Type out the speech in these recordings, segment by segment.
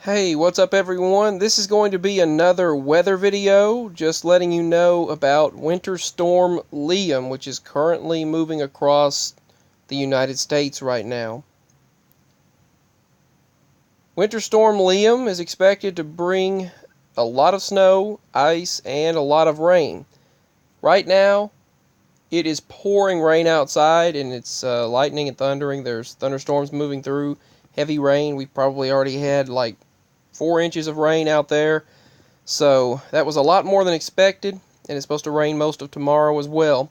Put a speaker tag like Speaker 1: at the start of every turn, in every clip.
Speaker 1: Hey, what's up everyone? This is going to be another weather video, just letting you know about Winter Storm Liam, which is currently moving across the United States right now. Winter Storm Liam is expected to bring a lot of snow, ice, and a lot of rain. Right now, it is pouring rain outside, and it's lightning and thundering. There's thunderstorms moving through, heavy rain. We've probably already had like 4 inches of rain out there, so that was a lot more than expected, and it's supposed to rain most of tomorrow as well.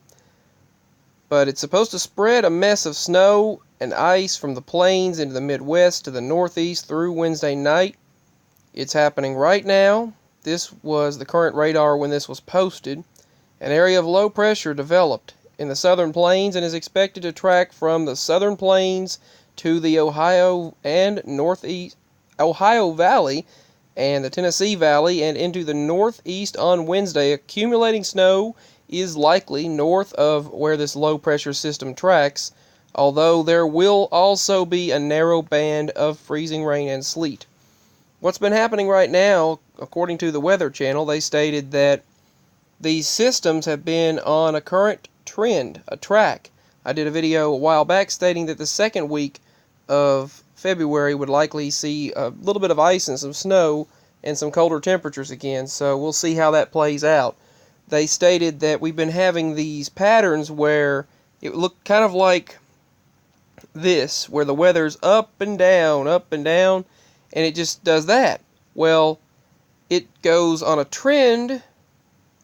Speaker 1: But it's supposed to spread a mess of snow and ice from the plains into the Midwest to the Northeast through Wednesday night. It's happening right now. This was the current radar when this was posted. An area of low pressure developed in the southern plains and is expected to track from the southern plains to the Ohio and northeast Ohio Valley and the Tennessee Valley and into the northeast on Wednesday. Accumulating snow is likely north of where this low pressure system tracks, although there will also be a narrow band of freezing rain and sleet. What's been happening right now, according to the Weather Channel, they stated that these systems have been on a current trend, a track. I did a video a while back stating that the second week of February would likely see a little bit of ice and some snow and some colder temperatures again, so we'll see how that plays out. They stated that we've been having these patterns where it looked kind of like this, where the weather's up and down, and it just does that. Well, it goes on a trend,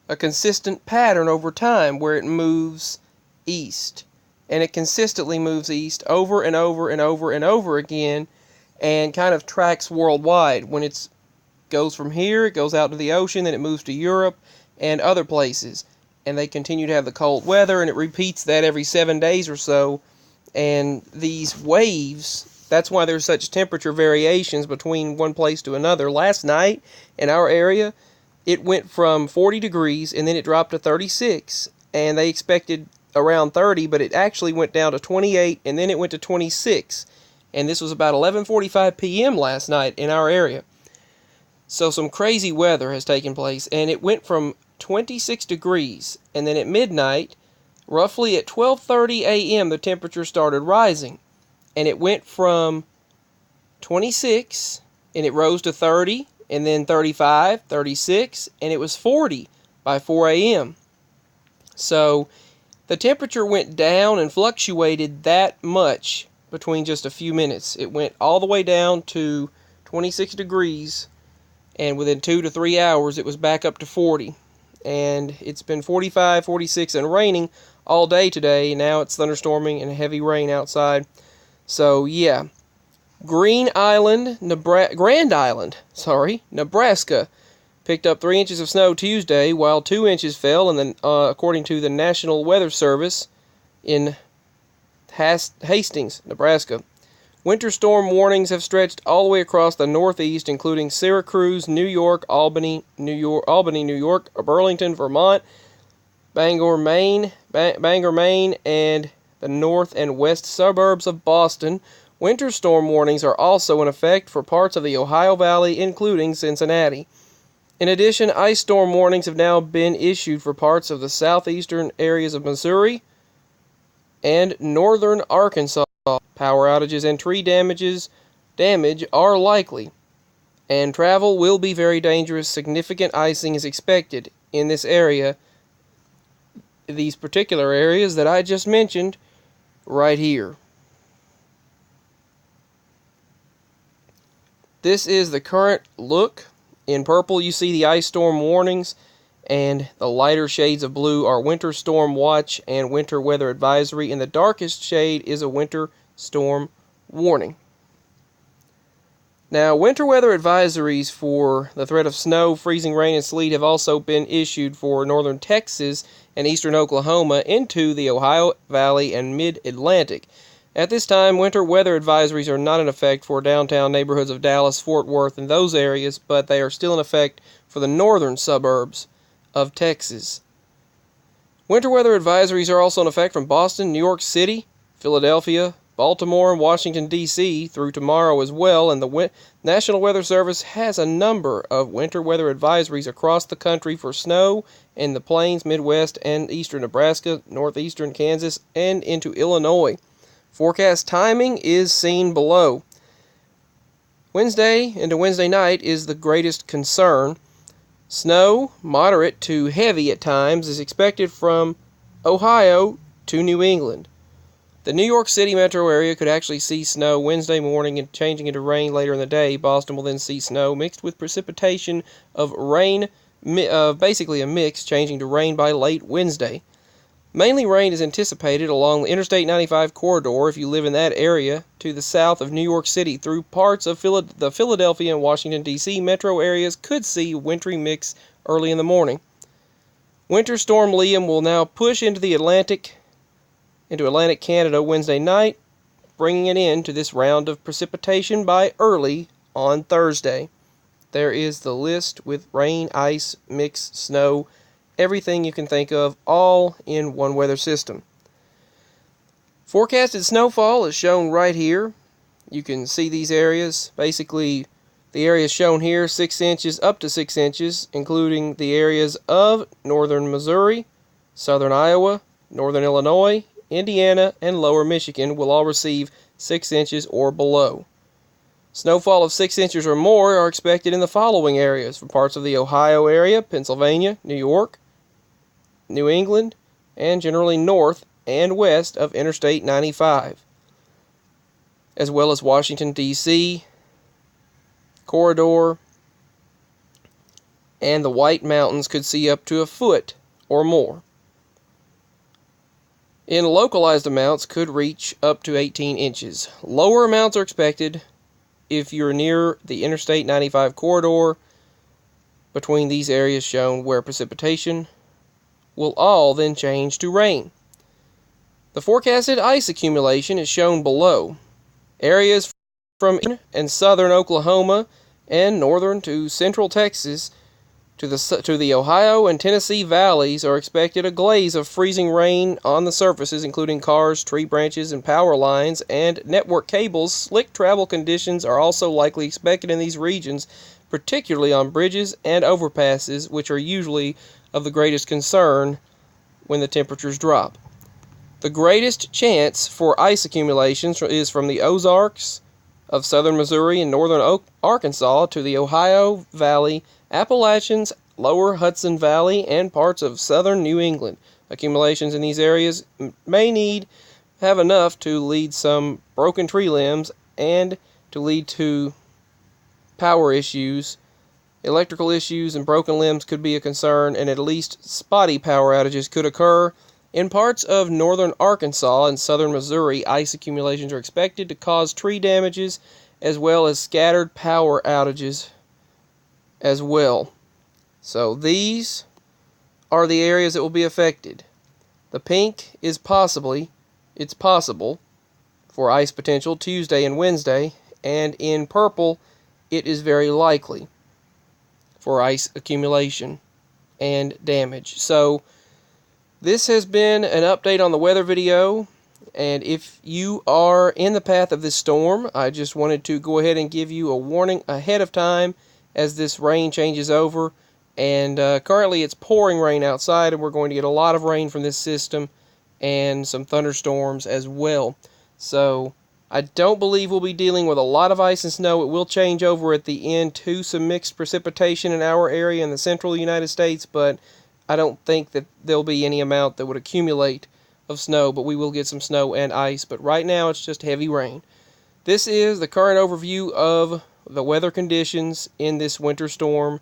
Speaker 1: a consistent pattern over time where it moves east. And it consistently moves east over and over and over and over again and kind of tracks worldwide. When it goes from here, it goes out to the ocean, then it moves to Europe and other places. And they continue to have the cold weather, and it repeats that every 7 days or so. And these waves, that's why there's such temperature variations between one place to another. Last night in our area, it went from 40 degrees and then it dropped to 36, and they expected around 30, but it actually went down to 28 and then it went to 26, and this was about 11:45 p.m. last night in our area. So some crazy weather has taken place, and it went from 26 degrees, and then at midnight, roughly at 12:30 a.m., the temperature started rising, and it went from 26 and it rose to 30 and then 35, 36, and it was 40 by 4 a.m. So the temperature went down and fluctuated that much between just a few minutes. It went all the way down to 26 degrees, and within 2 to 3 hours it was back up to 40. And it's been 45, 46, and raining all day today. Now it's thunderstorming and heavy rain outside. So yeah, Grand Island, Nebraska picked up 3 inches of snow Tuesday, while 2 inches fell, and according to the National Weather Service in Hastings, Nebraska. Winter storm warnings have stretched all the way across the Northeast, including Syracuse, New York, Albany, New York, Burlington, Vermont, Bangor, Maine, and the north and west suburbs of Boston. Winter storm warnings are also in effect for parts of the Ohio Valley, including Cincinnati. In addition, ice storm warnings have now been issued for parts of the southeastern areas of Missouri and northern Arkansas. Power outages and tree damage are likely, and travel will be very dangerous. Significant icing is expected in this area, these particular areas that I just mentioned right here. This is the current look. In purple, you see the ice storm warnings, and the lighter shades of blue are winter storm watch and winter weather advisory, and the darkest shade is a winter storm warning. Now, winter weather advisories for the threat of snow, freezing rain, and sleet have also been issued for northern Texas and eastern Oklahoma into the Ohio Valley and mid-Atlantic. At this time, winter weather advisories are not in effect for downtown neighborhoods of Dallas, Fort Worth, and those areas, but they are still in effect for the northern suburbs of Texas. Winter weather advisories are also in effect from Boston, New York City, Philadelphia, Baltimore and Washington, D.C. through tomorrow as well, and the National Weather Service has a number of winter weather advisories across the country for snow in the plains, Midwest, and eastern Nebraska, northeastern Kansas, and into Illinois. Forecast timing is seen below. Wednesday into Wednesday night is the greatest concern. Snow, moderate to heavy at times, is expected from Ohio to New England. The New York City metro area could actually see snow Wednesday morning and changing into rain later in the day. Boston will then see snow mixed with precipitation of rain, basically a mix, changing to rain by late Wednesday. Mainly rain is anticipated along the Interstate 95 corridor if you live in that area to the south of New York City through parts of the Philadelphia and Washington, D.C. metro areas could see a wintry mix early in the morning. Winter storm Liam will now push into Atlantic Canada Wednesday night, bringing it into this round of precipitation by early on Thursday. There is the list with rain, ice, mix, snow, everything you can think of, all in one weather system. Forecasted snowfall is shown right here. You can see these areas. Basically, the areas shown here, 6 inches up to 6 inches, including the areas of northern Missouri, southern Iowa, northern Illinois, Indiana, and lower Michigan will all receive 6 inches or below. Snowfall of 6 inches or more are expected in the following areas: from parts of the Ohio area, Pennsylvania, New York, New England, and generally north and west of Interstate 95, as well as Washington, D.C., corridor, and the White Mountains could see up to a foot or more. In localized amounts could reach up to 18 inches. Lower amounts are expected if you're near the Interstate 95 corridor between these areas shown, where precipitation will all then change to rain. The forecasted ice accumulation is shown below. Areas from and southern Oklahoma and northern to central Texas to the Ohio and Tennessee valleys are expected a glaze of freezing rain on the surfaces, including cars, tree branches, and power lines, and network cables. Slick travel conditions are also likely expected in these regions, particularly on bridges and overpasses, which are usually of the greatest concern when the temperatures drop. The greatest chance for ice accumulations is from the Ozarks of southern Missouri and northern Arkansas to the Ohio Valley, Appalachians, lower Hudson Valley, and parts of southern New England. Accumulations in these areas may have enough to lead some broken tree limbs and to lead to power issues. Electrical issues and broken limbs could be a concern, and at least spotty power outages could occur. In parts of northern Arkansas and southern Missouri, ice accumulations are expected to cause tree damages as well as scattered power outages as well. So these are the areas that will be affected. The pink is possible for ice potential Tuesday and Wednesday, and in purple it is very likely for ice accumulation and damage. So this has been an update on the weather video, and if you are in the path of this storm, I just wanted to go ahead and give you a warning ahead of time as this rain changes over. And currently it's pouring rain outside, and we're going to get a lot of rain from this system and some thunderstorms as well. So I don't believe we'll be dealing with a lot of ice and snow. It will change over at the end to some mixed precipitation in our area in the central United States, but I don't think that there'll be any amount that would accumulate of snow, but we will get some snow and ice. But right now it's just heavy rain. This is the current overview of the weather conditions in this winter storm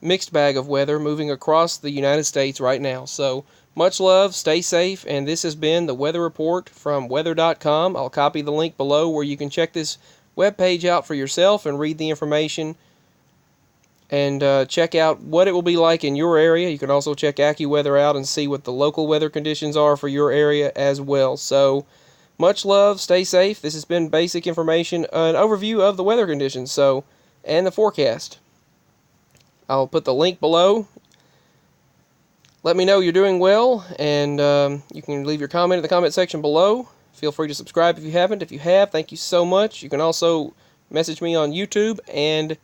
Speaker 1: mixed bag of weather moving across the United States right now. So much love, stay safe, and this has been the Weather Report from weather.com. I'll copy the link below where you can check this webpage out for yourself and read the information and check out what it will be like in your area. You can also check AccuWeather out and see what the local weather conditions are for your area as well. So much love, stay safe. This has been basic information, an overview of the weather conditions and the forecast. I'll put the link below. Let me know you're doing well, and you can leave your comment in the comment section below. Feel free to subscribe if you haven't. If you have, thank you so much. You can also message me on YouTube and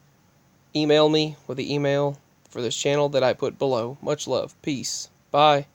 Speaker 1: email me with the email for this channel that I put below. Much love. Peace. Bye.